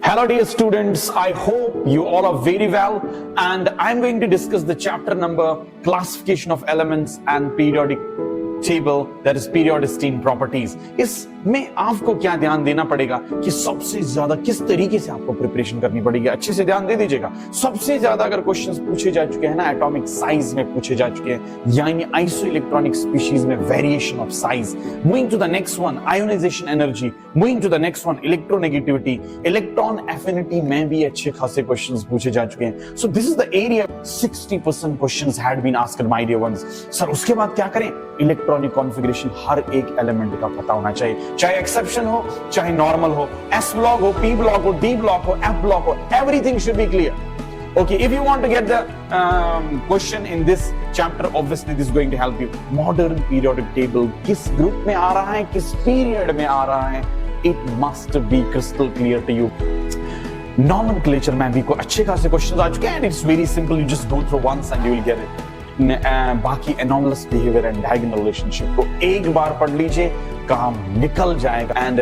Hello dear students, I hope you all are very well and I'm going to discuss the chapter number classification of elements and periodic table, that is periodicity in properties. इसमें आपको क्या ध्यान देना पड़ेगा कि सबसे ज्यादा किस तरीके से आपको प्रिपरेशन करनी पड़ेगी, अच्छे से ध्यान दे दीजिएगा। सबसे ज्यादा अगर क्वेश्चंस पूछे जा चुके हैं ना एटॉमिक साइज में पूछे जा चुके हैं, यानी आइसो इलेक्ट्रॉनिक स्पीशीज में variation of size. Moving to the next one ionization energy, moving to the next one electronegativity, electron affinity में भी अच्छे खासे क्वेश्चंस पूछे जा चुके हैं। So this is the area 60% questions had been asked my dear ones. Sir उसके बाद क्या करें? इलेक्ट्रॉनिक कॉन्फ़िगरेशन हर एक एलिमेंट का पता होना चाहिए, चाहे एक्सेप्शन हो चाहे नॉर्मल हो, एस ब्लॉक हो, पी ब्लॉक हो, डी ब्लॉक हो, एफ ब्लॉक हो, everything should be clear. Okay, if you want to get the question in this chapter, obviously this is going to help you. Modern periodic table किस group में आ रहा है, किस period में आ रहा है, it must be crystal clear to you. Nomenclature में भी कोई अच्छे खासे क्वेश्चन आ चुके हैं and it's very simple. You just go through once and you will get it. बाकी anomalous behaviour and diagonal relationship को एक बार पढ़ लीजिए, काम निकल जाएगा एंड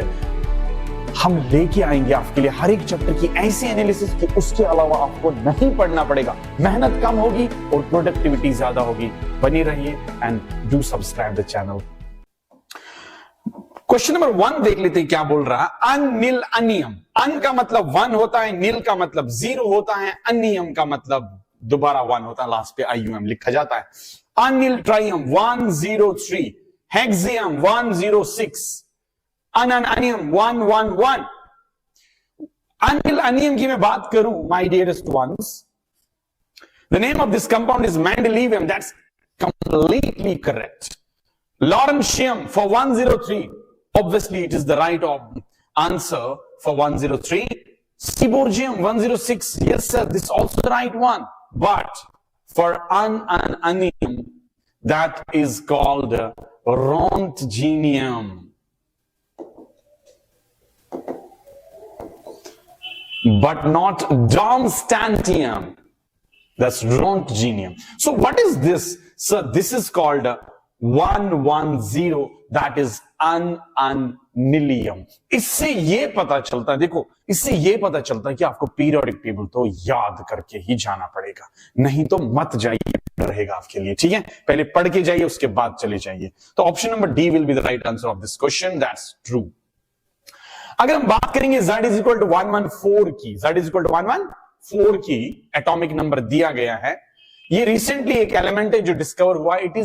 हम लेके आएंगे आपके लिए हर एक चैप्टर की ऐसी एनालिसिस कि उसके अलावा आपको नहीं पढ़ना पड़ेगा, मेहनत कम होगी और प्रोडक्टिविटी ज्यादा होगी। बने रहिए and do subscribe the channel. Question number 1 देख लेते हैं क्या बोल रहा है। अनिल अनियम, अन का मतलब 1 होता है, नील का मतलब 0 होता है, अनियम का मतलब दोबारा 1 होता है, लास्ट पे आईयूएम लिखा जाता है। अनिल ट्राइयम 103, हेक्सियम 106, अनियम 111। अनिल अनियम की मैं बात करूं my dearest ones, the name of this compound is mendelevium, that's completely correct. Lawrencium for 103, obviously it is the right answer for 103. Seaborgium 106, yes sir, this is also the right one. But for anium, that is called Roentgenium. But not Darmstadtium. That's Roentgenium. So what is this? Sir, this is called 110, that is अनिलियम। इससे ये पता चलता है, देखो इससे ये पता चलता है कि आपको पीरियोडिक टेबल तो याद करके ही जाना पड़ेगा, नहीं तो मत जाइए, रहेगा आपके लिए, ठीक है? पहले पढ़ के जाइए, उसके बाद चले जाइए। तो option number D will be the right answer of this question, that's true. अगर हम बात करेंगे Z इज इक्वल टू 114 की, Z इज इक्वल टू 114 की एटॉमिक नंबर दिया गया है। ये रिसेंटली एक एलिमेंट है जो डिस्कवर हुआ, it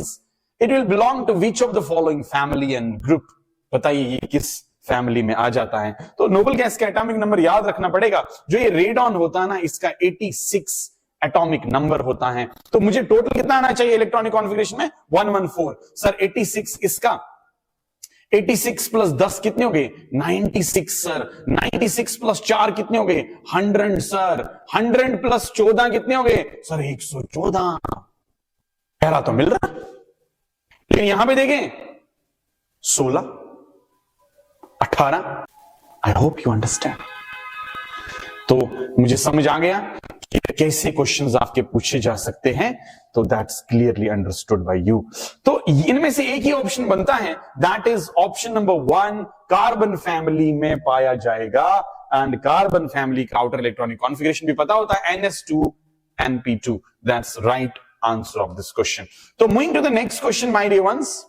will belong to which of the following family and group. बताइए ये किस फैमिली में आ जाता है? तो नोबल गैस का एटॉमिक नंबर याद रखना पड़ेगा। जो ये रेडॉन होता है ना, इसका 86 एटॉमिक नंबर होता है। तो मुझे टोटल कितना आना चाहिए इलेक्ट्रॉनिक कॉन्फ़िगरेशन में? 114। सर 86 इसका, 86 प्लस 10 कितने हो गए? 96 सर। 96 प्लस 4 कितने हो गए? 100 सर। 100 प्लस 14 कितने हो गए? सर 114। पहला तो मिल रहा, लेकिन यहां पे देखें 16, 18। आई होप यू अंडरस्टैंड। तो मुझे समझ आ गया कि कैसे क्वेश्चंस आपके पूछे जा सकते हैं, तो that's clearly understood by you. तो इनमें से एक ही ऑप्शन बनता है, that is option number 1, carbon family में पाया जाएगा। एंड कार्बन फैमिली का आउटर इलेक्ट्रॉनिक कॉन्फ़िगरेशन भी पता होता है, NS2 NP2। That's right answer of this question. तो moving to the next question my dear ones,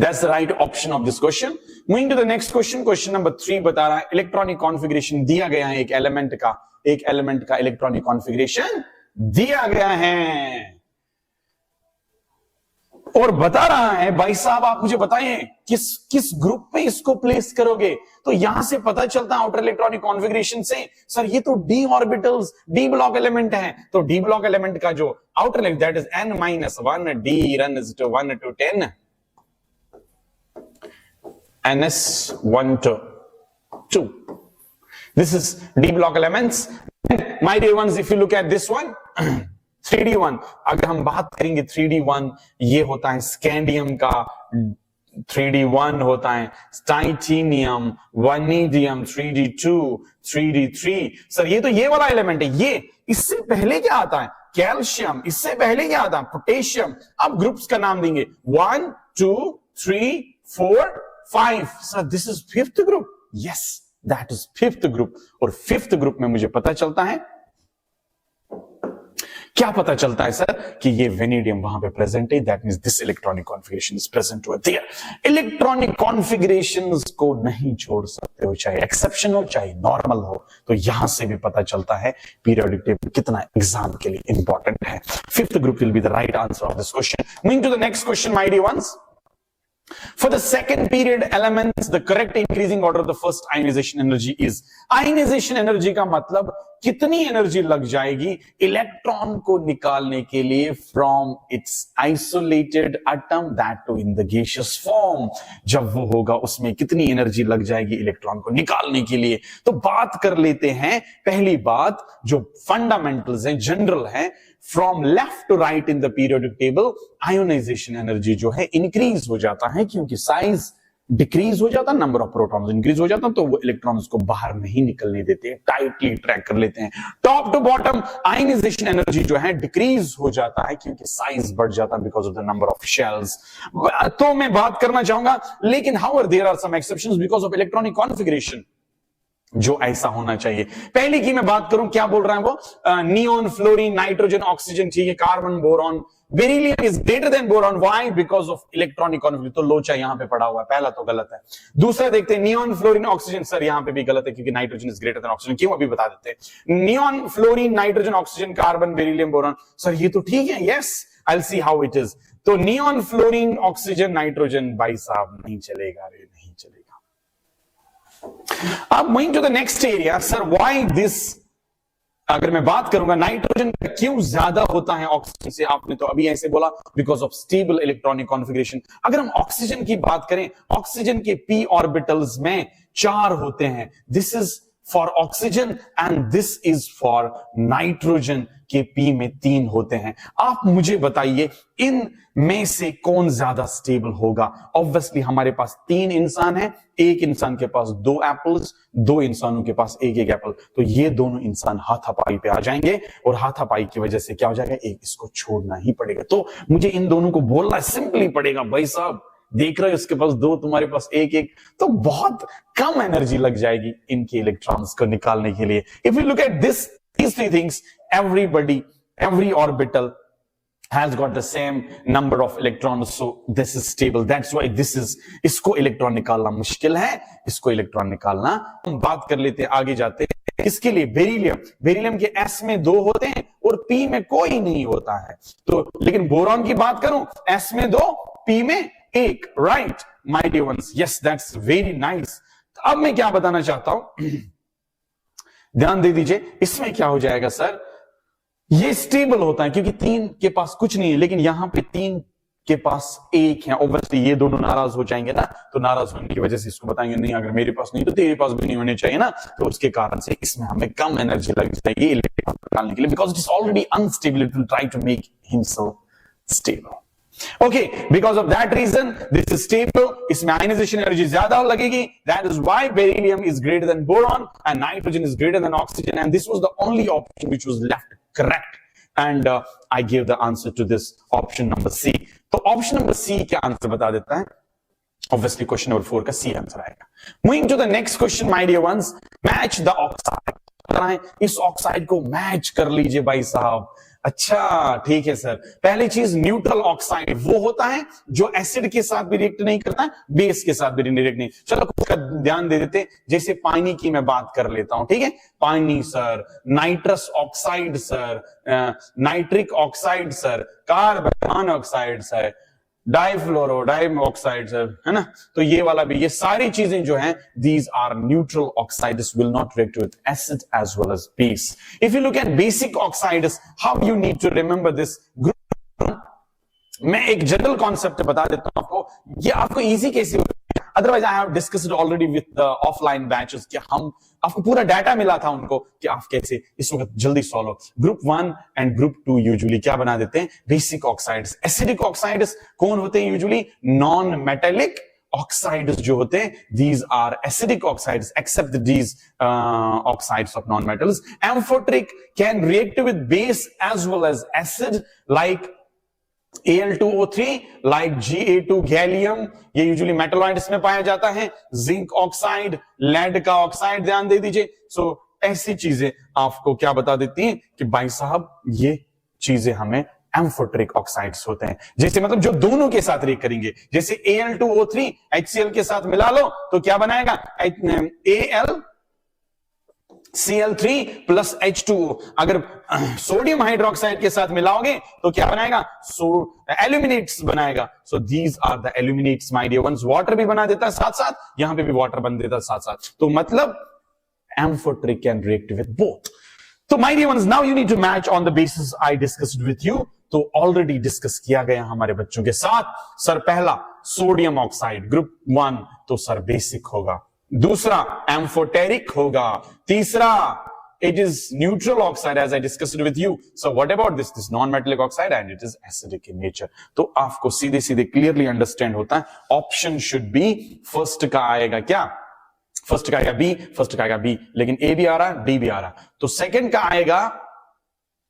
that's the right option of this question. Moving to the next question, question number 3 बता रहा है electronic configuration दिया गया है, एक element का electronic configuration दिया गया है और बता रहा है भाई साहब आप मुझे बताइए किस ग्रुप में इसको प्लेस करोगे। तो यहां से पता चलता है आउटर इलेक्ट्रॉनिक कॉन्फ़िगरेशन से, सर ये तो D orbitals, D block element है। तो डी ब्लॉक एलिमेंट का जो outer electron that is n-1, d runs to 1 to 10, NS1 to 2. This is D block elements. My dear ones, if you look at this one, 3D1, अगर हम बात करेंगे 3D1, ये होता है स्कैंडियम का 3D1 होता है, टाइटेनियम, वनीडियम 3D2, 3D3। सर ये तो ये वाला एलिमेंट है। ये इससे पहले क्या आता है? कैल्शियम। इससे पहले क्या आता है? पोटेशियम। अब ग्रुप्स का नाम देंगे 1, 2, 3, 4, 5. Sir, this is 5th group. Yes, that is fifth group. और फिफ्थ ग्रुप में मुझे पता चलता है, क्या पता चलता है सर, कि ये वेनेडियम वहां पे प्रेजेंट है, that means this electronic configuration is present over there. Electronic configurations को नहीं छोड़ सकते हो, चाहे एक्सेप्शन हो चाहे नॉर्मल हो। तो यहां से भी पता चलता है पीरियोडिक टेबल कितना एग्जाम के लिए इंपॉर्टेंट है। Fifth group will be the right answer of this question. Moving to the next question my dear ones, for the second period elements, the correct increasing order of the first ionization energy is, ionization energy का मतलब कितनी energy लग जाएगी electron को निकालने के लिए from its isolated atom, that too in the gaseous form। जब वो होगा उसमें कितनी एनर्जी लग जाएगी इलेक्ट्रॉन को निकालने के लिए। तो बात कर लेते हैं, पहली बात जो फंडामेंटल्स हैं, जनरल है, from left to right in the periodic table ionization energy जो है इंक्रीज हो जाता है, क्योंकि साइज डिक्रीज हो जाता है, नंबर ऑफ प्रोटॉन्स इंक्रीज हो जाता है, तो वो इलेक्ट्रॉन्स को बाहर नहीं निकलने देते, टाइटली ट्रैक कर लेते हैं। Top to bottom ionization energy जो है डिक्रीज हो जाता है, क्योंकि साइज बढ़ जाता है because of the number of shells. तो मैं बात करना चाहूंगा, लेकिन however there are some exceptions because of electronic configuration जो ऐसा होना चाहिए। पहली की मैं बात करूं, क्या बोल रहा है वो, नियोन, फ्लोरीन, नाइट्रोजन, ऑक्सीजन, ठीक है, carbon, boron, beryllium is greater then boron, why? Because of electronic configuration. तो लोचा यहां पे पड़ा हुआ है, पहला तो गलत है। दूसरा देखते हैं, नियोन, फ्लोरीन, ऑक्सीजन, सर यहां पे भी गलत है, क्योंकि nitrogen is greater than oxygen. क्यों, अभी बता देते हैं। Neon, fluorine, nitrogen, oxygen, carbon, beryllium, boron, sir ये तो ठीक है, yes, I will see how it is. तो नियोन, फ्लोरीन, ऑक्सीजन, नाइट्रोजन, भाई साहब नहीं चलेगा रे, नहीं चलेगा। अब moving to the next area, sir why this, अगर मैं बात करूंगा नाइट्रोजन क्यों ज्यादा होता है ऑक्सीजन से, आपने तो अभी ऐसे बोला because of stable electronic configuration. अगर हम ऑक्सीजन की बात करें, ऑक्सीजन के p ऑर्बिटल्स में 4 होते हैं, this is for oxygen and this is for nitrogen के p में 3 होते हैं। आप मुझे बताइए इन में से कौन ज्यादा स्टेबल होगा? ऑब्वियसली हमारे पास 3 इंसान हैं, एक इंसान के पास 2 एप्पल्स, 2 इंसानों के पास एक एप्पल, तो ये दोनों इंसान हाथापाई पे आ जाएंगे, और हाथापाई की वजह से क्या हो जाएगा, एक इसको छोड़ना ही पड़ेगा। तो मुझे इन दोनों को बोलना सिंपली पड़ेगा, भाई साहब देख रहे हो उसके पास 2, तुम्हारे पास एक, तो बहुत कम एनर्जी लग जाएगी इनके इलेक्ट्रॉन्स को निकालने के लिए। If you look at this, these 3 things, every orbital has got the same number of electrons, so this is stable, that's why this is, इसको इलेक्ट्रॉन निकालना मुश्किल है, इसको इलेक्ट्रॉन निकालना। हम बात कर लेते हैं, आगे जाते हैं, इसके लिए बेरिलियम के s में 2 होते हैं और p में कोई नहीं होता है। तो लेकिन बोरॉन की बात करूं, s में 2, p में 1, right my dear ones, yes that's very nice. अब मैं क्या बताना चाहता हूं, ध्यान दे दीजिए, इसमें क्या हो जाएगा सर, ये स्टेबल होता है क्योंकि 3 के पास कुछ नहीं है, लेकिन यहां पे 3 के पास 1 है। ऑब्वियसली ये दोनों नाराज हो जाएंगे ना, तो नाराज होने की वजह से इसको बताएंगे नहीं, अगर मेरे पास नहीं तो तेरे पास भी नहीं होने चाहिए ना, तो उसके कारण से इसमें हमें कम एनर्जी लग जाएगी इलेक्ट्रॉन निकालने के लिए, because it is already unstable, it will try to make himself stable. Okay, because of that reason, this is stable. इसमें ionization energy ज्यादा लगेगी. That is why beryllium is greater than boron and nitrogen is greater than oxygen. And this was the only option which was left correct. And I gave the answer to this option number C. तो option number C क्या answer बता देता है? Obviously question number 4 का C answer आएगा. Moving to the next question, my dear ones. Match the oxide. इस oxide को match कर लीजिए भाई साहब। अच्छा ठीक है सर। पहली चीज, न्यूट्रल ऑक्साइड वो होता है जो एसिड के साथ भी रिएक्ट नहीं करता है, बेस के साथ भी रिएक्ट नहीं। चलो उसका ध्यान दे देते, जैसे पानी की मैं बात कर लेता हूं, ठीक है, पानी sir, nitrous oxide sir, nitric oxide sir, carbon oxide sir, difluoro oxide sir, है ना। तो ये वाला भी, ये सारी चीजें जो हैं, these are neutral oxides, will not react with acid as well as base. If you look at basic oxides, how you need to remember this group, मैं एक जनरल कॉन्सेप्ट बता देता हूं आपको, ये आपको इजी कैसे होगा। Otherwise I have discussed already with offline batches कि हम आपको पूरा डाटा मिला था उनको कि आप कैसे इस वक्त जल्दी सॉल्व हो। ग्रुप 1 एंड ग्रुप 2 यूजुअली क्या बना देते हैं, बेसिक ऑक्साइड्स। एसिडिक ऑक्साइड्स कौन होते हैं यूजुअली, नॉन मेटेलिक oxides जो होते हैं, these are acidic oxides except these oxides of non-metals. Amphoteric can react with base as well as acid, like Al2O3 like Ga2 gallium, ये usually metalloids में पाया जाता है। जिंक ऑक्साइड, लेड का oxide ध्यान दे दीजिए। सो ऐसी चीजें आपको क्या बता देती हैं कि भाई साहब ये चीजें हमें एम्फोटेरिक ऑक्साइड्स होते हैं। जैसे मतलब जो दोनों के साथ रिएक्ट करेंगे, जैसे Al2O3 HCl के साथ मिला लो तो क्या बनाएगा, AlCl3 प्लस H2O। अगर सोडियम हाइड्रोक्साइड के साथ मिलाओगे तो क्या बनाएगा, एल्यूमिनेट्स बनाएगा। So these are the aluminates my dear ones. Water भी बना देता है साथ साथ, यहां पे भी वाटर बन देता है साथ साथ। तो मतलब amphoteric can react with both. तो my dear ones, now you need to match on the basis I discussed with you. तो ऑलरेडी डिस्कस किया गया हमारे बच्चों के साथ। सर पहला सोडियम ऑक्साइड ग्रुप 1 तो सर बेसिक होगा, दूसरा एम्फोटेरिक होगा, तीसरा it is neutral oxide as I discussed with you. So what about this non-metallic oxide, and it is acidic in nature. तो आपको सीधे सीधे क्लियरली अंडरस्टैंड होता है। ऑप्शन शुड बी फर्स्ट का आएगा क्या, फर्स्ट का आएगा बी, फर्स्ट का आएगा बी, लेकिन ए भी आ रहा है डी भी आ रहा है, तो सेकंड का आएगा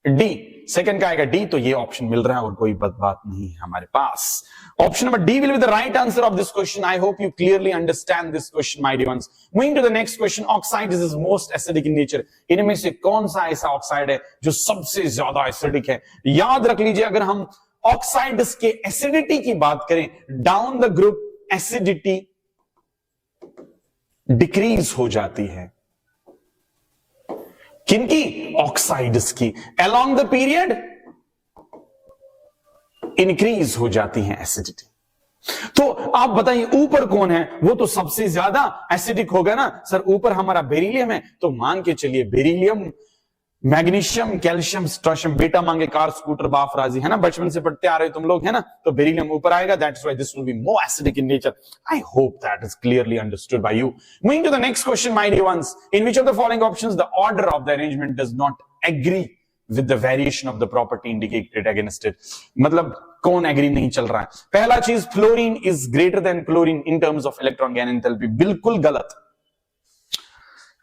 डी, सेकंड का आएगा डी। तो ये ऑप्शन मिल रहा है और कोई बात नहीं है हमारे पास। Option number D will be the right answer of this question. I hope you clearly understand this question my dear ones. Moving to the next question, oxide is most acidic in nature. इनमें से कौन सा ऐसा oxide है जो सबसे ज्यादा acidic है? याद रख लीजिए, अगर हम ऑक्साइड्स के एसिडिटी की बात करें, down the group acidity decrease हो जाती है। किनकी? ऑक्साइड्स की। अलोंग द पीरियड इंक्रीज हो जाती है एसिडिटी। तो आप बताइए ऊपर कौन है, वो तो सबसे ज्यादा एसिडिक होगा ना। सर ऊपर हमारा बेरिलियम है, तो मान के चलिए बेरिलियम, मैग्नीशियम, कैल्शियम, स्ट्रोशियम, बेटा मांगे कार स्कूटर बाफ राजी, है ना, बचपन से पढ़ते आ रहे हो तुम लोग, है ना। तो बेरिलियम ऊपर आएगा, that's why this will be more acidic in nature. I hope that is clearly understood by you. Moving to the next question my dear ones, in which of the following options the order of the arrangement does not agree with the variation of the property indicated against it. मतलब कौन agree नहीं चल रहा है? पहला चीज, fluorine is greater than chlorine in terms of electron gain enthalpy. बिल्कुल गलत।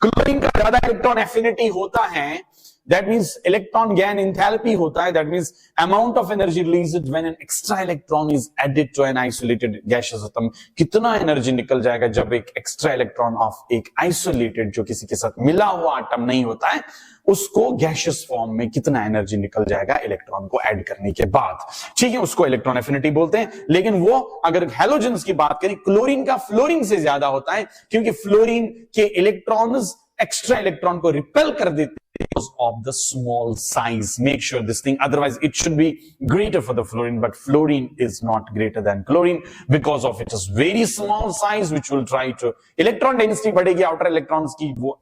क्लोरीन का ज्यादा इलेक्ट्रॉन एफिनिटी होता है, that means electron gain enthalpy होता है, that means amount of energy released when an extra electron is added to an isolated gaseous atom। कितना energy निकल जाएगा जब एक एक्स्ट्रा इलेक्ट्रॉन ऑफ एक आइसोलेटेड, जो किसी के साथ मिला हुआ एटम नहीं होता है, उसको गैशियस फॉर्म में कितना एनर्जी निकल जाएगा इलेक्ट्रॉन को ऐड करने के बाद। ठीक है, उसको इलेक्ट्रॉन एफिनिटी बोलते हैं। लेकिन वो अगर हैलोजेंस की बात करें, क्लोरीन का फ्लोरीन से ज्यादा होता है, क्योंकि फ्लोरीन के इलेक्ट्रॉन्स एक्स्ट्रा इलेक्ट्रॉन को रिपेल कर देते हैं because of the small size. Make sure this thing, otherwise it should be greater for the fluorine, but fluorine is not greater than chlorine because of its very small size, which will try to electron density बढ़ेगी outer electrons की, वो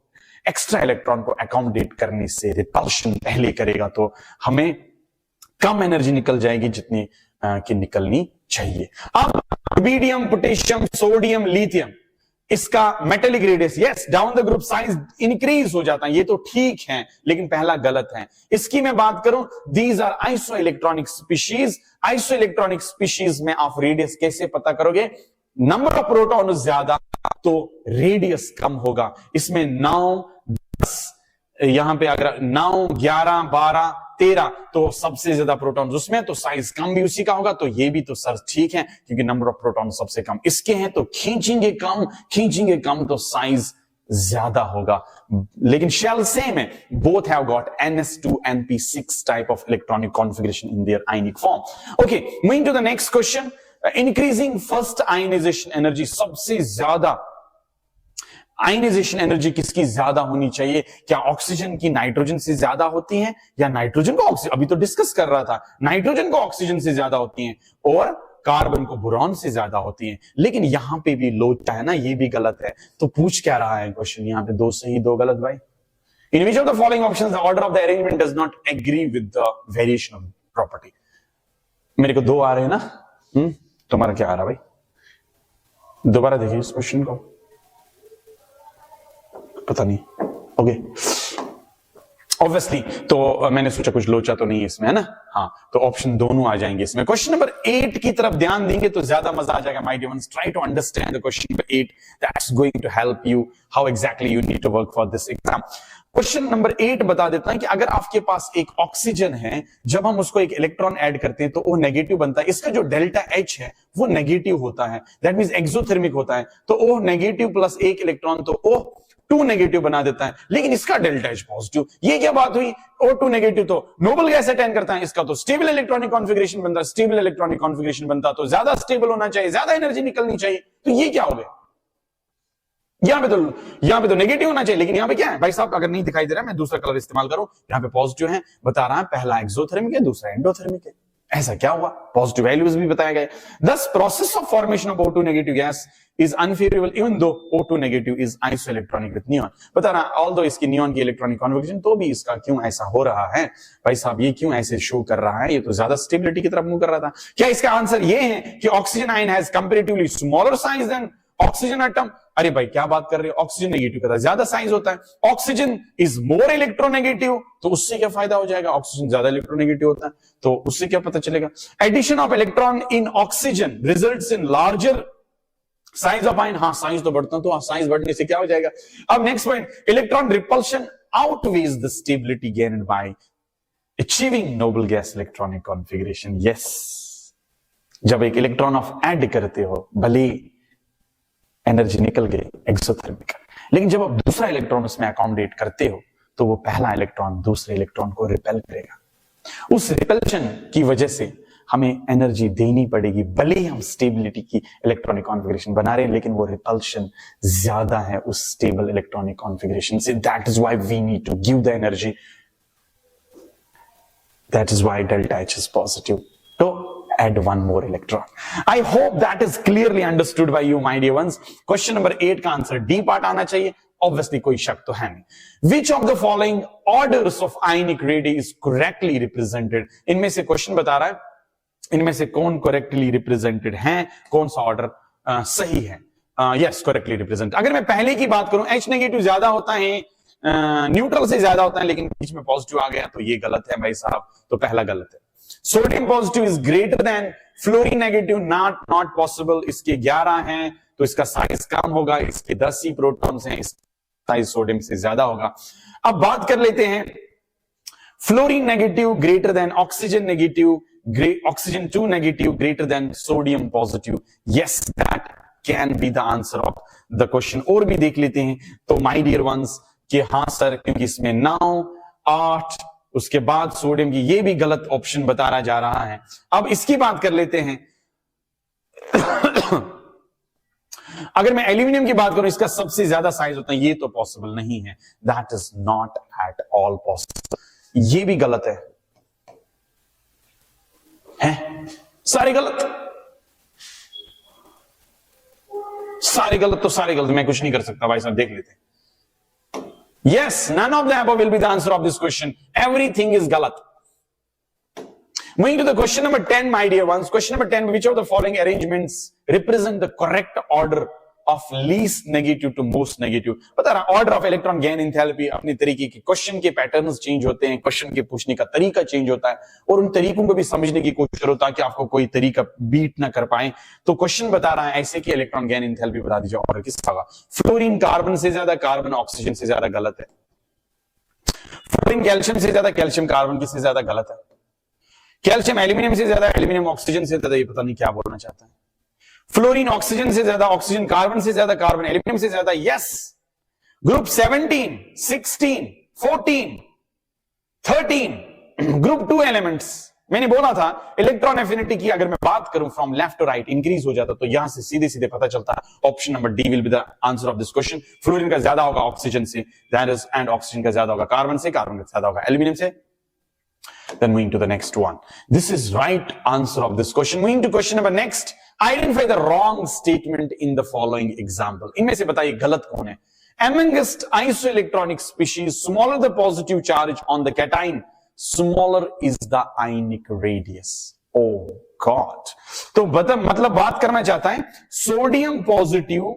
extra electron को accommodate करने से repulsion पहले करेगा, तो हमें कम एनर्जी निकल जाएगी जितनी की निकलनी चाहिए। अब रुबिडियम, पोटेशियम, सोडियम, लिथियम, इसका metallic radius, yes, down the group size increase हो जाता है, ये तो ठीक है, लेकिन पहला गलत है। इसकी मैं बात करूं, these are isoelectronic species. Isoelectronic species में आप रेडियस कैसे पता करोगे? नंबर ऑफ प्रोटॉन ज्यादा तो रेडियस कम होगा। इसमें 9, 10, यहां पे अगर 9, 11, 12, 13, तो सबसे ज्यादा प्रोटॉन्स उसमें, तो साइज कम भी उसी का होगा। तो ये भी तो सर ठीक है, क्योंकि नंबर ऑफ प्रोटॉन सबसे कम इसके हैं, तो खींचेंगे कम तो साइज ज्यादा होगा। लेकिन शेल सेम है, both have got ns2 np6 type of electronic configuration in their ionic form. Okay, moving to the next question, increasing first ionization energy, सबसे ज्यादा आयनाइजेशन एनर्जी किसकी ज्यादा होनी चाहिए? क्या ऑक्सीजन की नाइट्रोजन से ज्यादा होती है, या नाइट्रोजन को ऑक्सीजन, अभी तो डिस्कस कर रहा था, नाइट्रोजन को ऑक्सीजन से ज्यादा होती है, और कार्बन को बोरॉन से ज्यादा होती है। लेकिन यहां पे भी लोचा है ना, ये भी गलत है। तो पूछ क्या रहा है क्वेश्चन यहां पे? 2 सही 2 गलत भाई। In which of the following options the order of the arrangement does not agree with the variation of property. मेरे को 2 आ रहे हैं ना, तुम्हारा क्या आ रहा भाई? दोबारा देखिए इस क्वेश्चन को, पता नहीं। ओके, ऑब्वियसली तो मैंने सोचा कुछ लोचा तो नहीं है इसमें, है ना। हाँ, तो ऑप्शन दोनों आ जाएंगे इसमें। क्वेश्चन नंबर 8 की तरफ ध्यान देंगे तो ज्यादा मजा आ जाएगा my dear ones. Try to understand the question number 8, that's going to help you how exactly you need to work for this exam. Question number 8 बता देता है कि अगर आपके पास एक ऑक्सीजन है, जब हम उसको एक इलेक्ट्रॉन ऐड करते हैं तो वो नेगेटिव बनता है। इसका जो डेल्टा एच है वो नेगेटिव होता है, दैट मींस एक्सोथर्मिक होता है। तो ओ नेगेटिव प्लस एक इलेक्ट्रॉन तो ओ 2 नेगेटिव बना देता है, लेकिन इसका डेल्टा एच पॉजिटिव। ये क्या बात हुई? O2 नेगेटिव तो नोबल गैस अटेन करता है, इसका तो स्टेबल इलेक्ट्रॉनिक कॉन्फ़िगरेशन बनता है। स्टेबल इलेक्ट्रॉनिक कॉन्फ़िगरेशन बनता तो ज्यादा स्टेबल होना चाहिए, ज्यादा एनर्जी निकलनी चाहिए। तो ये क्या हो गया? यहां पे तो नेगेटिव होना चाहिए, लेकिन यहां पे क्या है भाई साहब? अगर नहीं दिखाई दे रहा है, मैं दूसरा कलर इस्तेमाल करूं। यहां पे पॉजिटिव है, बता रहा है पहला एक्सोथर्मिक है, दूसरा एंडोथर्मिक है। ऐसा क्या हुआ? पॉजिटिव वैल्यूज भी बताया गया। दस process of formation of O2 negative gas is unfavorable even though O2 negative is isoelectronic with neon। बता रहा ऑल्दो इसकी नियॉन की इलेक्ट्रॉनिक कॉन्फ़िगरेशन, तो भी इसका क्यों ऐसा हो रहा है भाई साहब? ये क्यों ऐसे शो कर रहा है? ये तो ज्यादा स्टेबिलिटी की तरफ मूव कर रहा था। क्या इसका आंसर ये है कि oxygen ion has comparatively smaller size than oxygen atom? अरे भाई क्या बात कर रहे हो, ऑक्सीजन नेगेटिव का ज्यादा साइज होता है। ऑक्सीजन इज मोर इलेक्ट्रोनेगेटिव, तो उससे क्या फायदा हो जाएगा? ऑक्सीजन ज्यादा इलेक्ट्रोनेगेटिव होता है, तो उससे क्या पता चलेगा? Addition of electron in oxygen results in larger size of ion. हाँ, साइज तो बढ़ता, तो साइज बढ़ने से क्या हो जाएगा? अब next point, electron repulsion outweighs the stability gained by achieving Nobel gas electronic configuration. Yes, जब एक इलेक्ट्रॉन ऑफ ऐड करते हो, भले एनर्जी निकल गई एक्सोथर्मिक, लेकिन जब आप दूसरा इलेक्ट्रॉन उसमें अकोमोडेट करते हो तो वो पहला इलेक्ट्रॉन दूसरे इलेक्ट्रॉन को रिपेल करेगा। उस रिपल्शन की वजह से हमें एनर्जी देनी पड़ेगी, भले ही हम स्टेबिलिटी की इलेक्ट्रॉनिक कॉन्फ़िगरेशन बना रहे हैं, लेकिन वो रिपल्शन ज्यादा है उस स्टेबल इलेक्ट्रॉनिक कॉन्फ़िगरेशन से। That is why we need to give the energy, that is why delta H is positive. तो add one more electron. I hope that is clearly understood by you, my dear ones. Question number 8 का answer D part आना चाहिए। Obviously कोई शक तो है नहीं। Which of the following orders of ionic radii is correctly represented? इनमें से क्वेश्चन बता रहा है, इनमें से कौन करेक्टली रिप्रेजेंटेड है, कौन सा ऑर्डर सही है? Yes, correctly represent. अगर मैं पहले की बात करूं, H नेगेटिव ज्यादा होता है, न्यूट्रल से ज्यादा होता है, लेकिन बीच में पॉजिटिव आ गया, तो ये गलत है भाई साहब, तो पहला गलत है। Sodium positive is greater then fluorine negative, not possible. इसके 11 हैं तो इसका साइज कम होगा, इसके 10 ही प्रोटॉन्स हैं, इस साइज सोडियम से ज्यादा होगा। अब बात कर लेते हैं fluorine negative greater than oxygen negative, oxygen 2 negative greater than sodium positive. Yes, that can be the answer of the question. और भी देख लेते हैं तो माय डियर वंस कि हाँ सर, क्योंकि इसमें 9, 8 उसके बाद सोडियम की, ये भी गलत ऑप्शन बताया जा रहा है। अब इसकी बात कर लेते हैं। अगर मैं एल्यूमिनियम की बात करूं, इसका सबसे ज्यादा साइज होता है, ये तो पॉसिबल नहीं है। That is not at all possible. ये भी गलत है? सारे गलत, सारे गलत, तो सारे गलत, मैं कुछ नहीं कर सकता भाई साहब, देख लेते हैं। Yes, none of the above will be the answer of this question. Everything is galat. Moving to the question number 10, my dear ones. Question number 10, which of the following arrangements represent the correct order of least negative to most negative? बता रहा order of electron gain enthalpy अपने तरीके के, question के patterns change होते हैं, question के पूछने का तरीका चेंज होता है, और उन तरीकों को भी समझने की कोशिश करो ताकि आपको कोई तरीका बीट ना कर पाए। तो क्वेश्चन बता रहा है ऐसे कि इलेक्ट्रॉन गेन एंथैल्पी बता दीजिए, ऑर्डर किसका होगा? फ्लोरीन कार्बन से ज्यादा, कार्बन ऑक्सीजन से ज्यादा, गलत है। फ्लोरीन कैल्शियम से ज्यादा, कैल्शियम कार्बन किससे ज्यादा, गलत है। कैल्शियम एल्यूमिनियम से ज्यादा, एल्यूमिनियम ऑक्सीजन से ज्यादा, ये पता नहीं क्या बोलना चाहता है। फ्लोरीन ऑक्सीजन से ज्यादा, ऑक्सीजन कार्बन से ज्यादा, कार्बन एल्यूमिनियम से ज्यादा। Yes, group 17, 16, 14, 13, group 2 elements. मैंने बोला था इलेक्ट्रॉन एफिनिटी की अगर मैं बात करूं from left to right increase हो जाता, तो यहां से सीधे सीधे पता चलता है option number D will be the answer of this question. Fluorine का ज्यादा होगा ऑक्सीजन से, दैट इज, एंड ऑक्सीजन का ज्यादा होगा कार्बन से, कार्बन का ज्यादा होगा एल्यूमिनियम से। Then moving to the next one. This is right answer of this question. Moving to question number next. Identify the wrong statement in the following example. इनमें से बताइए गलत कौन है? Amongst isoelectronic species, smaller the positive charge on the cation, smaller is the ionic radius. Oh God. तो मतलब बात करना चाहता है sodium positive,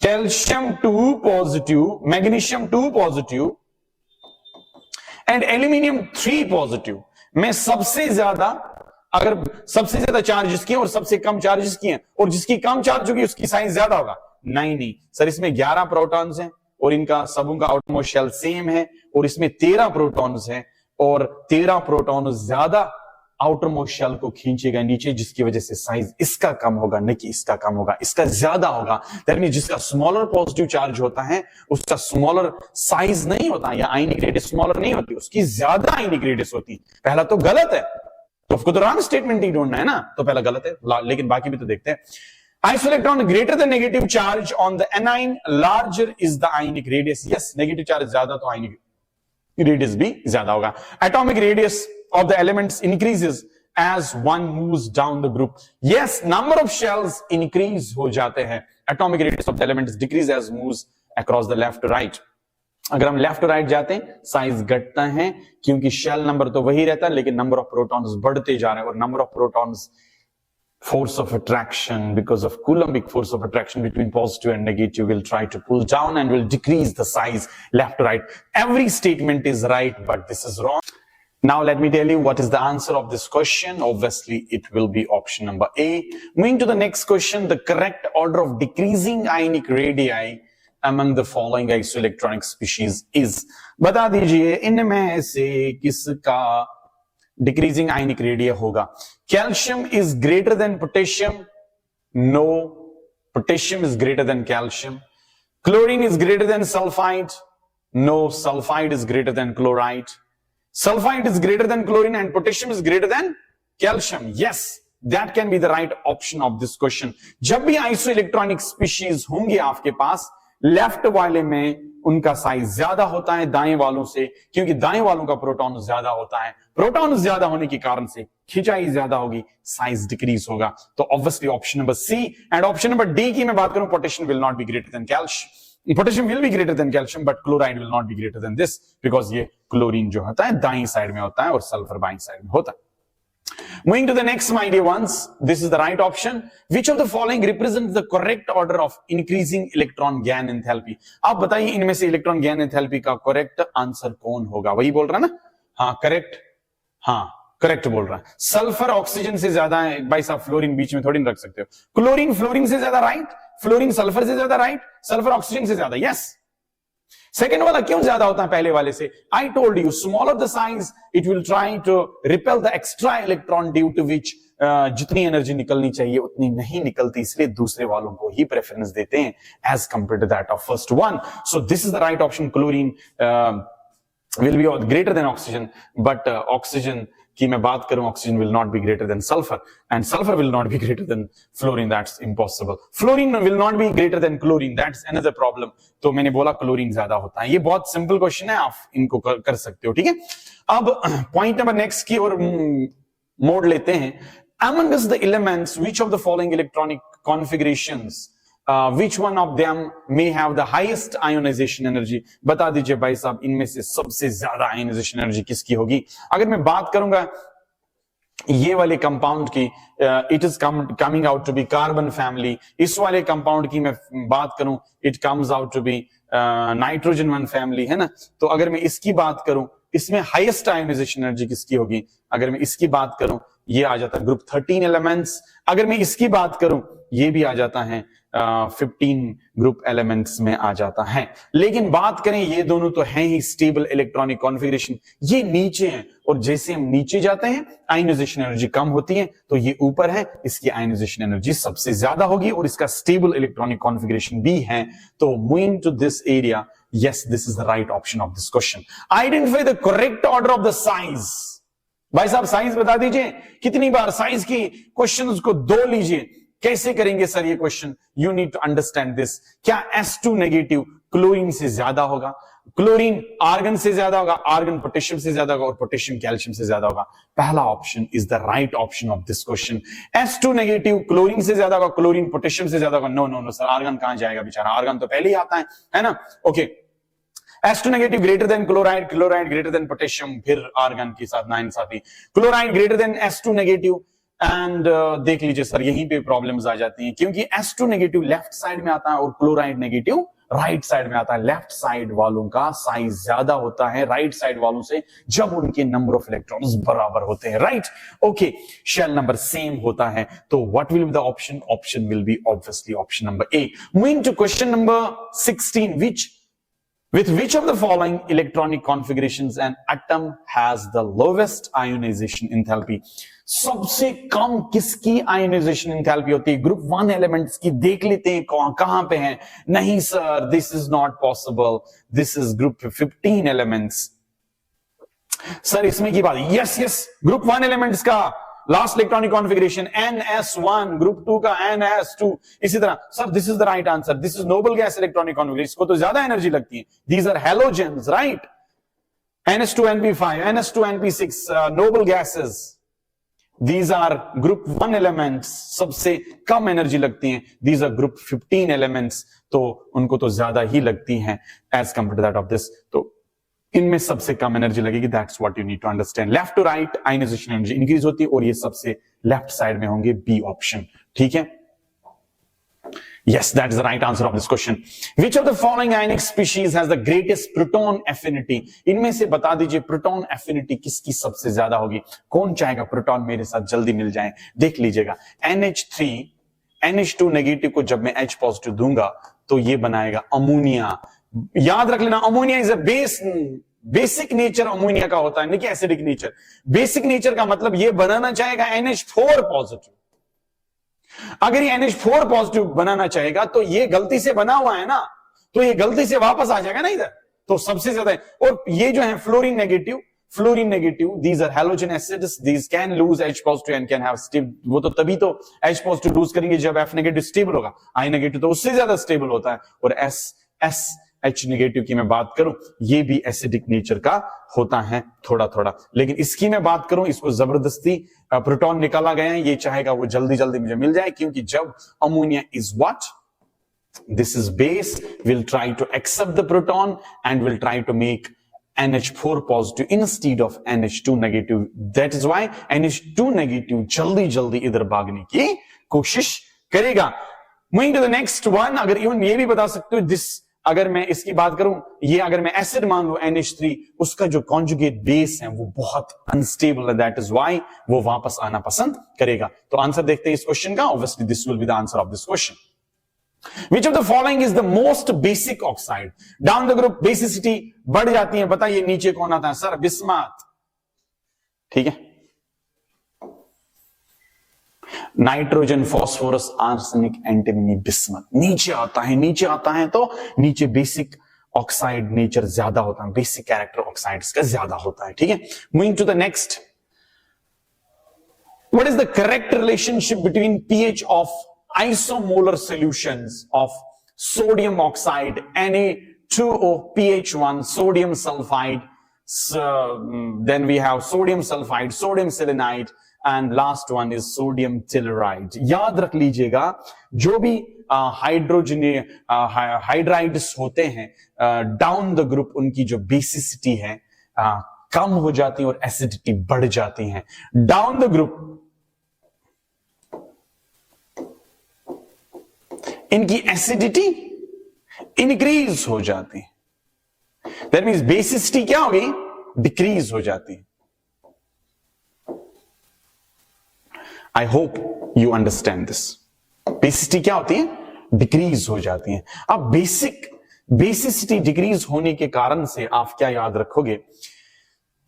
calcium 2 positive, magnesium 2 positive and aluminium 3 positive, में सबसे ज्यादा, अगर सबसे ज्यादा चार्जेस किए और सबसे कम चार्जेस किए और जिसकी कम चार्ज होगी उसकी साइज ज्यादा होगा। नहीं सर, इसमें 11 प्रोटॉन्स हैं और इनका सबों का आउटरमोस्ट शेल सेम है, और इसमें 13 प्रोटॉन्स हैं और 13 प्रोटॉन ज्यादा आउटरमोस्ट शेल को खींचेगा नीचे, जिसकी वजह से साइज इसका कम होगा, नहीं कि इसका कम होगा, इसका ज्यादा होगा। दैट मींस जिसका स्मॉलर पॉजिटिव चार्ज होता है उसका स्मॉलर साइज नहीं होता, या आयनिक रेडियस स्मॉलर नहीं होती, उसकी ज्यादा आयनिक रेडियस होती। पहला तो गलत है, तो आपको तो रॉन्ग स्टेटमेंट ही ढूंढना है ना, तो पहला गलत है, लेकिन बाकी भी तो देखते हैं। Isoelectron greater than negative charge on the anion, larger is the ionic radius. Yes, negative charge ज्यादा तो ionic radius भी ज्यादा होगा। Atomic radius of the elements increases as one moves down the group. Yes, number of shells increase हो जाते हैं। Atomic radius of the elements decrease as moves across the left to right. अगर हम left to right जाते हैं size घटता है, क्योंकि शेल नंबर तो वही रहता है लेकिन नंबर ऑफ प्रोटॉन्स बढ़ते जा रहे हैं, और number of protons force of attraction, because of Coulombic force of attraction between positive and negative, will try to pull down and will decrease the size left to right. Every statement is right, but this is wrong. Now let me tell you what is the answer of this question. Obviously it will be option number A. Moving to the next question, the correct order of decreasing ionic radii among the following isoelectronic species is, बता दीजिए इनमें से किसका decreasing ionic radii होगा। Calcium is greater than potassium, no, potassium is greater than calcium. Chlorine is greater than sulphide, no, sulphide is greater than chloride. Sulphide is greater than chlorine and potassium is greater than calcium. Yes, that can be the right option of this question. जब भी iso electronic species होंगे आपके पास, left वाले में उनका size ज्यादा होता है दाएं वालों से, क्योंकि दाएं वालों का प्रोटॉन ज्यादा होता है। प्रोटॉन ज्यादा होने के कारण से खिंचाई ज्यादा होगी, साइज डिक्रीज होगा। तो obviously option number C. And option number D की मैं बात करूं, potassium will not be greater than calcium, potassium will be greater than calcium, but chloride will not be greater than this, because ये chlorine जो होता है दाईं side में होता है और सल्फर बाईं साइड में होता है। Moving to the next, my dear ones, this is the right option. Which of the following represents the correct order of increasing electron gain enthalpy? आप बताइए इनमें से इलेक्ट्रॉन गैन एंथैल्पी का करेक्ट आंसर कौन होगा? वही बोल रहा है ना? हाँ करेक्ट, हाँ करेक्ट बोल रहा है। सल्फर ऑक्सीजन से ज्यादा है भाई साहब, फ्लोरीन बीच में थोड़ी रख सकते हो। क्लोरीन फ्लोरीन से ज्यादा, राइट। फ्लोरीन सल्फर से ज्यादा, राइट। सल्फर ऑक्सीजन से ज्यादा, यस। सेकेंड वाला क्यों ज्यादा होता है पहले वाले से? I told you, smaller the size it will try to repel the extra electron due to which जितनी एनर्जी निकलनी चाहिए उतनी नहीं निकलती, इसलिए दूसरे वालों को ही प्रेफरेंस देते हैं as compared to that of first one. So this is the right option. Chlorine will be greater than oxygen, but oxygen की मैं बात करूं, oxygen will not be greater than sulfur, and sulfur will not be greater than fluorine. That's impossible. Fluorine will not be greater than chlorine. That's another problem. तो मैंने बोला chlorine ज्यादा होता है। ये बहुत सिंपल क्वेश्चन है, आप इनको कर सकते हो, ठीक है। अब पॉइंट नंबर नेक्स्ट की ओर मोड़ लेते हैं। Among us the elements, which of the following electronic configurations which one of them may have the highest ionization energy? बता दीजिए भाई साहब, इनमें से सबसे ज्यादा आयोनाइजेशन एनर्जी किसकी होगी? अगर मैं बात करूंगा ये वाले कंपाउंड की, it is coming out to be carbon family. इस वाले कंपाउंड की मैं बात करूं, it comes out to be nitrogen one family, है ना। तो अगर मैं इसकी बात करूं, इसमें हाईएस्ट आयोनाइजेशन एनर्जी किसकी होगी? अगर मैं इसकी बात करूं, ये आ जाता है ग्रुप 13 एलिमेंट्स। अगर मैं इसकी बात करूं, ये भी आ जाता है 15 ग्रुप एलिमेंट्स में आ जाता है। लेकिन बात करें, ये दोनों तो हैं ही स्टेबल इलेक्ट्रॉनिक कॉन्फ़िगरेशन, ये नीचे हैं, और जैसे हम नीचे जाते हैं आयोनाइजेशन एनर्जी कम होती है, तो ये ऊपर है, इसकी आयोनाइजेशन एनर्जी सबसे ज्यादा होगी और इसका स्टेबल इलेक्ट्रॉनिक कॉन्फ़िगरेशन भी है। तो moving to this area, yes, this is the right option of this question. Identify the correct order of the size. भाई साहब साइज बता दीजिए कितनी बार साइज की क्वेश्चन उसको दो लीजिए। कैसे करेंगे सर ये question? You need to understand this. क्या S2 नेगेटिव क्लोरीन से ज्यादा होगा? क्लोरीन आर्गन से ज्यादा होगा, आर्गन पोटेशियम से ज्यादा होगा, और पोटेशियम कैल्शियम से ज्यादा होगा? पहला option is the right option of this question. S2 negative chlorine से ज्यादा होगा, क्लोरीन पोटेशियम से ज्यादा होगा? No no no sir, argon कहां जाएगा बेचारा, आर्गन तो पहले ही आता है ना। Okay, S2 negative greater than chloride, chloride greater than potassium, फिर आर्गन के साथ नाइंसाफी, chloride greater than S2 negative. And देख लीजिए सर, यहीं पे प्रॉब्लम्स आ जाती हैं, क्योंकि S2 नेगेटिव लेफ्ट साइड में आता है और क्लोराइड नेगेटिव राइट साइड में आता है। लेफ्ट साइड वालों का साइज ज्यादा होता है राइट साइड वालों से जब उनके नंबर ऑफ इलेक्ट्रॉन्स बराबर होते हैं, right. Okay, shell number same होता है, तो what will be the option? Option will be obviously option number A. Moving to question number 16, with which of the following electronic configurations an atom has the lowest ionization enthalpy? सबसे कम किसकी ionisation enthalpy होती है? Group 1 elements की देख लेते हैं कहां पे हैं। नहीं sir, this is not possible, this is group 15 elements. Sir इसमें की बात, यस यस, ग्रुप 1 एलिमेंट्स का last electronic configuration NS1, group 2 का NS2, इसी तरह। Sir this is the right answer, this is noble gas electronic configuration, इसको तो ज्यादा एनर्जी लगती है। These are halogens, right. NS2NP5, NS2NP6, noble gases, these are group 1 elements, सबसे कम एनर्जी लगती हैं। दीज आर ग्रुप 15 एलिमेंट्स, तो उनको तो ज्यादा ही लगती हैं as compared to that of this. तो इनमें सबसे कम एनर्जी लगेगी। That's what you need to understand. Left to right ionization energy increase होती है और ये सबसे लेफ्ट साइड में होंगे, बी ऑप्शन, ठीक है। Yes, that is the right answer of this question. Which of the following ionic species has the greatest proton affinity? इनमें से बता दीजिए प्रोटॉन एफिनिटी किसकी सबसे ज्यादा होगी। कौन चाहेगा प्रोटॉन मेरे साथ जल्दी मिल जाए? देख लीजिएगा, NH3 NH2 नेगेटिव को जब मैं H पॉजिटिव दूंगा तो ये बनाएगा अमोनिया। याद रख लेना, ammonia is a basic nature ammonia का होता है, नहीं कि एसिडिक नेचर। बेसिक नेचर का मतलब ये बनाना चाहेगा NH4 पॉजिटिव। अगर ये NH4 पॉजिटिव बनाना चाहेगा तो ये गलती से बना हुआ है ना, तो ये गलती से वापस आ जाएगा ना इधर, तो सबसे ज्यादा है। और ये जो है fluorine negative, these are halogen acids, these can lose H positive and can have stable, वो तो तभी तो H positive लूज करेंगे जब F नेगेटिव स्टेबल होगा, I नेगेटिव तो उससे ज्यादा स्टेबल होता है। और H नेगेटिव की मैं बात करूं, ये भी एसिडिक नेचर का होता है थोड़ा थोड़ा, लेकिन इसकी मैं बात करूं, इसको जबरदस्ती प्रोटॉन निकाला गया है, ये चाहेगा वो जल्दी जल्दी मुझे मिल जाए, क्योंकि जब ammonia is what, this is base, will try to accept the proton and will try to make NH4 positive instead of NH2 negative. That is why NH2 negative जल्दी जल्दी इधर भागने की कोशिश करेगा। Moving to the next one, अगर even ये भी बता सकते हो, this अगर मैं इसकी बात करूं, ये अगर मैं एसिड मान लूं NH3, उसका जो कॉन्जुगेट बेस है वो बहुत अनस्टेबल है, दैट इज व्हाई वो वापस आना पसंद करेगा। तो आंसर देखते हैं इस क्वेश्चन का। Obviously this will be the answer of this question. Which of the following is the most basic oxide? Down the group basicity बढ़ जाती है, बताइए नीचे कौन आता है? सर बिस्मथ, ठीक है। Nitrogen, phosphorus, arsenic, antimony, bismuth नीचे आता है। नीचे आता है तो नीचे बेसिक ऑक्साइड नेचर ज्यादा होता है, बेसिक कैरेक्टर ऑक्साइड्स का ज्यादा होता है, ठीक है। Moving to the next, what is the correct relationship between pH of isomolar solutions of sodium oxide Na2O pH1, sodium sulfide, then we have sodium sulfide, sodium selenide, and last one is sodium telluride. याद रख लीजिएगा, जो भी hydrides होते हैं down the group, उनकी जो basicity है कम हो जाती है और एसिडिटी बढ़ जाती है। डाउन द ग्रुप इनकी एसिडिटी इंक्रीज हो जाती है, दैट मीन्स बेसिसिटी क्या होगी? डिक्रीज हो जाती है। आई hope you understand this. Basicity क्या होती है? डिक्रीज हो जाती है। अब बेसिसिटी डिक्रीज होने के कारण से आप क्या याद रखोगे?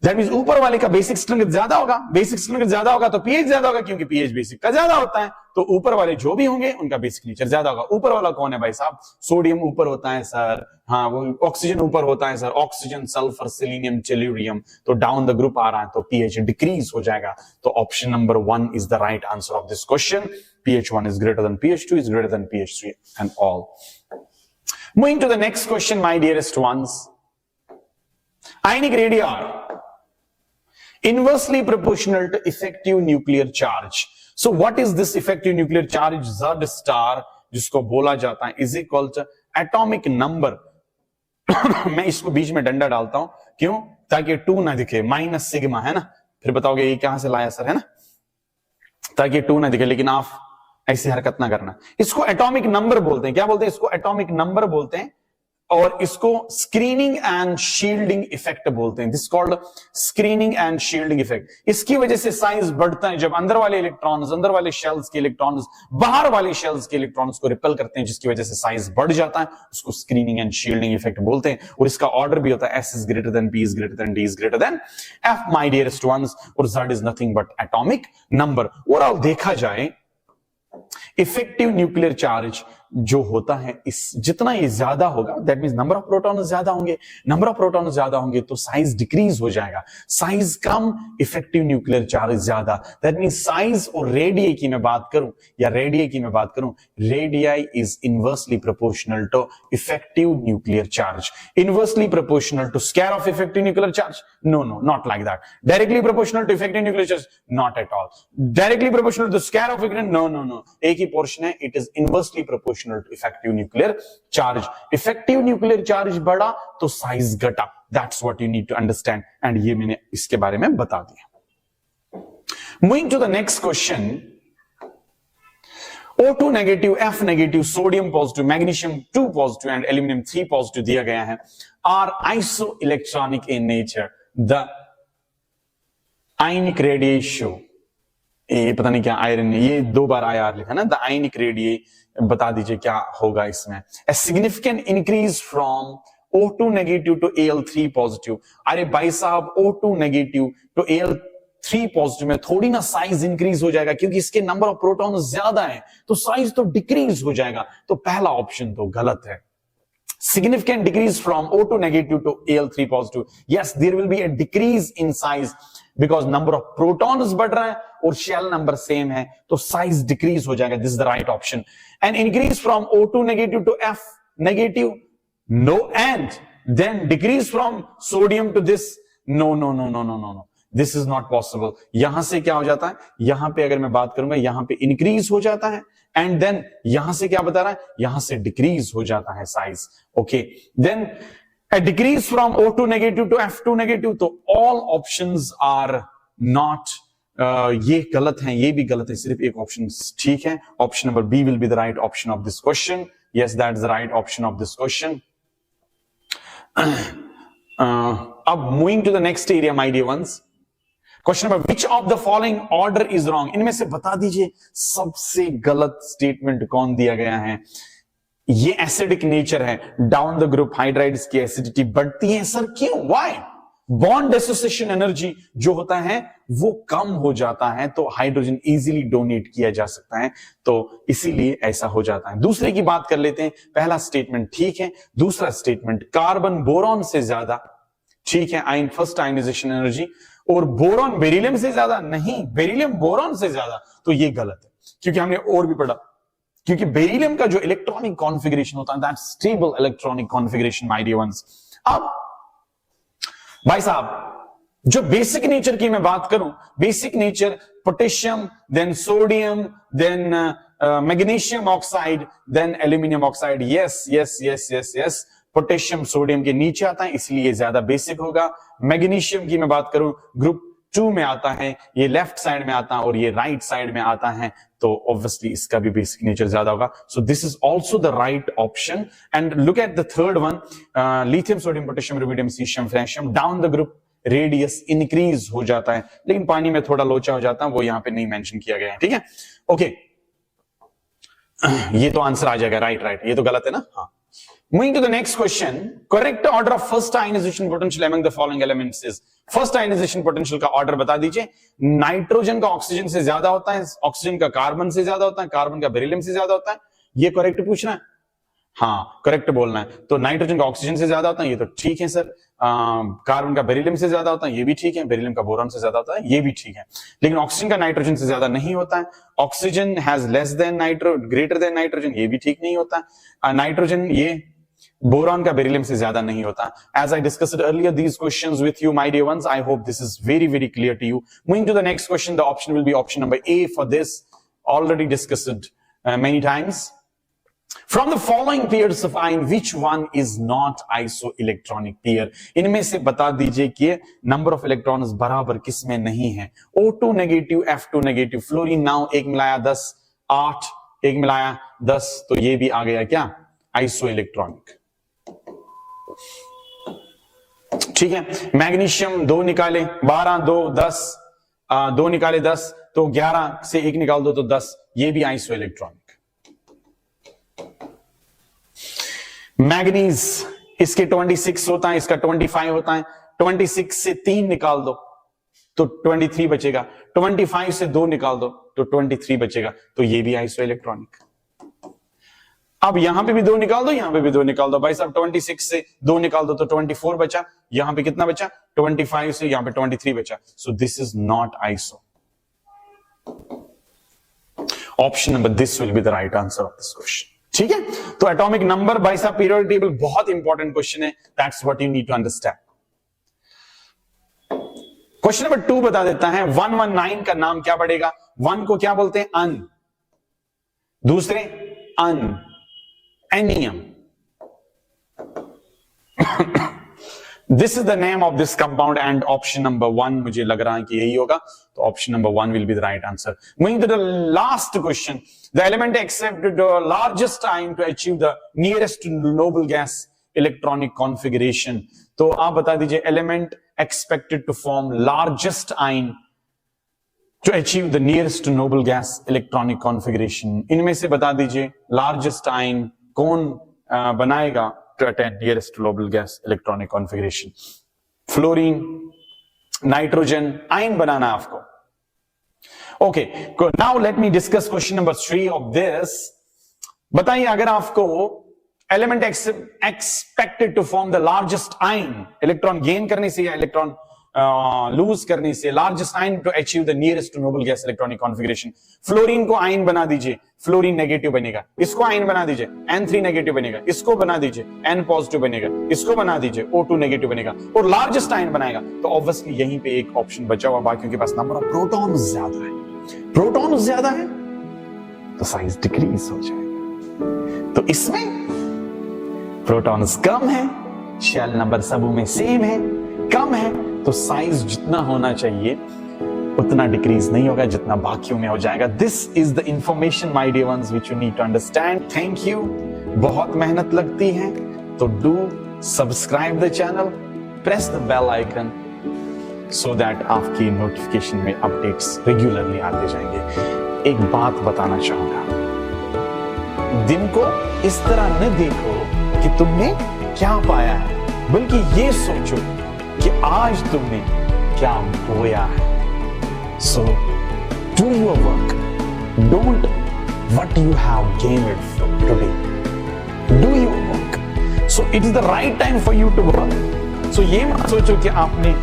दैट मीन्स ऊपर वाले का बेसिक स्ट्रेंथ ज्यादा होगा, बेसिक स्ट्रेंथ ज्यादा होगा तो पीएच ज्यादा होगा, क्योंकि पीएच बेसिक का ज्यादा होता है, तो ऊपर वाले जो भी होंगे उनका बेसिक नेचर ज्यादा होगा। ऊपर वाला कौन है भाई साहब? सोडियम ऊपर होता है सर, हाँ वो ऑक्सीजन ऊपर होता है sir, oxygen, sulphur, selenium, tellurium, तो डाउन द ग्रुप आ रहा है तो पीएच डिक्रीज हो जाएगा। तो option number 1 is the right answer of this question. pH1 is greater than pH2 is greater than pH3 and all. Moving to the next question, my dearest ones. Ionic radii are inversely proportional to effective nuclear charge. So what is this effective nuclear charge? Z star, जिसको बोला जाता है, is equal to atomic number. मैं इसको बीच में डंडा डालता हूं, क्यों? ताकि 2 ना दिखे, माइनस सिग्मा है ना। फिर बताओगे ये कहां से लाया सर, है ना, ताकि 2 ना दिखे, लेकिन आप ऐसी हरकत ना करना। इसको एटॉमिक नंबर बोलते हैं। क्या बोलते हैं इसको? एटॉमिक नंबर बोलते हैं। और इसको स्क्रीनिंग एंड शील्डिंग इफेक्ट बोलते हैं। This called screening and shielding effect. इसकी वजह से साइज बढ़ता है जब अंदर वाले इलेक्ट्रॉन्स, अंदर वाले शेल्स के इलेक्ट्रॉन्स बाहर वाले शेल्स के इलेक्ट्रॉन्स को रिपेल करते हैं, जिसकी वजह से साइज बढ़ जाता है। उसको स्क्रीनिंग एंड शील्डिंग इफेक्ट बोलते हैं। और इसका ऑर्डर भी होता है S is greater than, B is greater than, D is greater than F, my dearest ones, और Z is nothing but atomic number. Overall देखा जाए इफेक्टिव न्यूक्लियर चार्ज जो होता है, इस जितना ये ज्यादा होगा, that means number of proton ज्यादा होंगे, नंबर ऑफ प्रोटॉन ज्यादा होंगे तो साइज डिक्रीज हो जाएगा। साइज कम, इफेक्टिव न्यूक्लियर चार्ज ज्यादा। दैट मींस साइज और रेडियस की मैं बात करूं या रेडियस की मैं बात करूं, radius is inversely proportional to effective nuclear charge. Inversely proportional to square of effective nuclear charge? No no, not like that. Directly proportional to effective nuclear charge? Not at all. Directly proportional to square of effective? No no no, एक ही portion है। It is inversely proportional to effective nuclear charge. Effective nuclear charge बढ़ा तो size घटा। That's what you need to understand. And ये मैंने इसके बारे में बता दिया। Moving to the next question. O2 negative, F negative, sodium positive, magnesium 2 positive and aluminum 3 positive दिया गया है, are isoelectronic in nature. The ionic ratio, ये पता नहीं क्या आयरन, ये 2 बार IR लिखा ना, द आयनिक रेडिये, बता दीजिए क्या होगा इसमें। A significant increase from O2 negative to Al3 positive। अरे भाई साहब, O2 negative to Al3 positive में थोड़ी ना साइज इंक्रीज हो जाएगा, क्योंकि इसके नंबर ऑफ प्रोटॉन ज्यादा है तो साइज तो डिक्रीज हो जाएगा। तो पहला ऑप्शन तो गलत है। Significant decrease from O2 negative to Al3 positive. Yes, there will be a decrease in size because number of protons बढ़ रहा है और shell number same है, तो size decrease हो जाएगा। This is the right option. And increase from O2 negative to F negative? No. And then decrease from sodium to this? No, no, no, no, no, no, no. This is not possible. यहां से क्या हो जाता है, यहां पे अगर मैं बात करूंगा, यहां पे इंक्रीज हो जाता है, एंड देन यहां से क्या बता रहा है, यहां से डिक्रीज हो जाता है size. Okay, then a decrease from O2 negative to F2 negative, तो all options are not, ये गलत है, ये भी गलत है, सिर्फ एक ऑप्शन ठीक है। Option number B will be the right option of this question. Yes, that is the right option of this question. अब moving to the next area my dear ones, question number, which of the following order is wrong? इनमें से बता दीजिए सबसे गलत statement कौन दिया गया है। ये एसिडिक नेचर है, डाउन द ग्रुप हाइड्राइड्स की एसिडिटी बढ़ती है। सर क्यों, व्हाई? बॉन्ड एसोसिएशन एनर्जी जो होता है वो कम हो जाता है, तो हाइड्रोजन इजीली डोनेट किया जा सकता है, तो इसीलिए ऐसा हो जाता है। दूसरे की बात कर लेते हैं। पहला स्टेटमेंट ठीक है, दूसरा स्टेटमेंट कार्बन बोरॉन से ज्यादा ठीक है, आयन फर्स्ट आयनाइजेशन एनर्जी, और बोरॉन बेरिलियम से ज्यादा नहीं, बेरिलियम बोरॉन से ज्यादा, तो ये गलत है, क्योंकि हमने और भी पढ़ा, क्योंकि बेरिलियम का जो इलेक्ट्रॉनिक कॉन्फ़िगरेशन होता है, that stable electronic configuration my dear ones. अब भाई साहब, जो बेसिक नेचर की मैं बात करूं, basic nature potassium, then sodium, then magnesium oxide, then aluminium oxide. Yes yes yes yes yes, potassium sodium के नीचे आता है, इसलिए ज्यादा बेसिक होगा। मैग्नीशियम की मैं बात करूं, ग्रुप 2 में आता है, ये लेफ्ट साइड में आता है और ये राइट साइड में आता है, तो ऑब्वियसली इसका भी बेसिक नेचर ज्यादा होगा। So this is also the right option. And look at the third one, lithium sodium potassium rubidium caesium francium, down the group radius increase हो जाता है, लेकिन पानी में थोड़ा लोचा हो जाता है, वो यहां पे नहीं मेंशन किया गया है। ठीक है, ओके, ये तो आंसर आ जाएगा, राइट राइट, ये तो गलत है ना। हाँ, moving to the next question, correct order of first ionization potential among the following elements is? First ionization potential का ऑर्डर बता दीजिए। नाइट्रोजन का ऑक्सीजन से ज्यादा होता है, ऑक्सीजन का कार्बन से ज्यादा होता है, कार्बन का बेरिलियम से ज्यादा होता है। ये करेक्ट पूछना है? हाँ, करेक्ट बोलना है। तो नाइट्रोजन का ऑक्सीजन से ज्यादा होता है, ये तो ठीक है सर। कार्बन का बेरिलियम से ज्यादा होता है, ये भी ठीक है। बेरिलियम का बोरॉन से ज्यादा होता है, ये भी ठीक है। लेकिन ऑक्सीजन का नाइट्रोजन से ज्यादा नहीं होता है। Oxygen has less than greater than nitrogen, ये भी ठीक नहीं होता है। नाइट्रोजन, ये बोरॉन का बेरिलियम से ज्यादा नहीं होता। As I discussed earlier these questions with you, my dear ones, I hope this is very, very clear to you. Moving to the next question, the option will be option number A for this. Already discussed many times. From the following pairs of ion, which one is not isoelectronic pair? इनमें से बता दीजिए कि number of electrons बराबर किसमें नहीं है। O2 negative, F2 negative, fluorine now एक मिलाया 10, 8, एक मिलाया 10, तो ये भी आ गया क्या, आइसोइलेक्ट्रॉनिक। ठीक है, मैग्नीशियम 2 निकाले 12, 2 10, 2 निकाले 10, तो 11 से 1 निकाल दो तो 10, ये भी आइसो इलेक्ट्रॉनिक। मैग्नीज इसके 26 होता है, इसका 25 होता है, 26 से 3 निकाल दो तो 23 बचेगा, 25 से 2 निकाल दो तो 23 बचेगा, तो ये भी आइसो इलेक्ट्रॉनिक। अब यहां पे भी 2 निकाल दो, यहां पे भी 2 निकाल दो, भाई साहब 26 से 2 निकाल दो तो 24 बचा, यहां पे कितना बचा 25 से यहां पे 23 बचा, so this is not iso. Option number this will be the right answer of this question. ठीक है, तो एटॉमिक नंबर भाई साहब पीरियोडिक टेबल बहुत इंपॉर्टेंट क्वेश्चन है, that's what you need to understand. Question number 2 बता देता है, 119 का नाम क्या पड़ेगा? 1 को क्या बोलते हैं? अन, दूसरे अन, एनियम। This is the name of this compound and option number 1 मुझे लग रहा है कि यही होगा, तो option number 1 will be the right answer. Moving to the last question, the element expected the largest ion to achieve the nearest noble gas electronic configuration. तो आप बता दीजिए, element expected to form largest ion to achieve the nearest to noble gas electronic configuration। इनमें से बता दीजिए largest ion कौन बनाएगा to attain nearest to noble gas electronic configuration? Fluorine, nitrogen, ion बनाना है आपको। Okay, now let me discuss question number 3 of this. बताइए, अगर आपको element expected to form the largest ion, electron gain करने से या इलेक्ट्रॉन लूज करने से, largest ion to achieve the nearest to noble gas electronic configuration. Fluorine को ion बना दीजिए, फ्लोरीन नेगेटिव बनेगा, इसको आयन बना दीजिए, N3 नेगेटिव बनेगा, इसको बना दीजिए N पॉजिटिव बनेगा, इसको बना दीजिए O2 नेगेटिव बनेगा, और लार्जेस्ट आयन बनाएगा, तो ऑब्वियसली यहीं पे एक ऑप्शन बचा हुआ, बाकियों के पास नंबर ऑफ प्रोटॉन ज्यादा है। प्रोटॉन ज्यादा है तो साइज डिक्रीज हो जाएगा, तो इसमें प्रोटॉन्स कम है, शेल नंबर सबों में सेम है, कम है, तो साइज जितना होना चाहिए उतना डिक्रीज नहीं होगा जितना बाकियों में हो जाएगा। This is the information my dear ones which you need to understand. Thank you. बहुत मेहनत लगती है, तो do subscribe the channel, press the bell icon so that आपकी नोटिफिकेशन में अपडेट्स रेगुलरली आते जाएंगे। एक बात बताना चाहूंगा, दिन को इस तरह न देखो कि तुमने क्या पाया है, बल्कि ये सोचो कि आज तुमने क्या बोया है। So do your work, don't what you have gained today, do your work. So it is the right time for you to work. सो ये मत सोचो कि आपने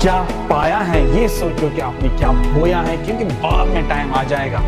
क्या पाया है, ये सोचो कि आपने क्या बोया है, क्योंकि बाद में टाइम आ जाएगा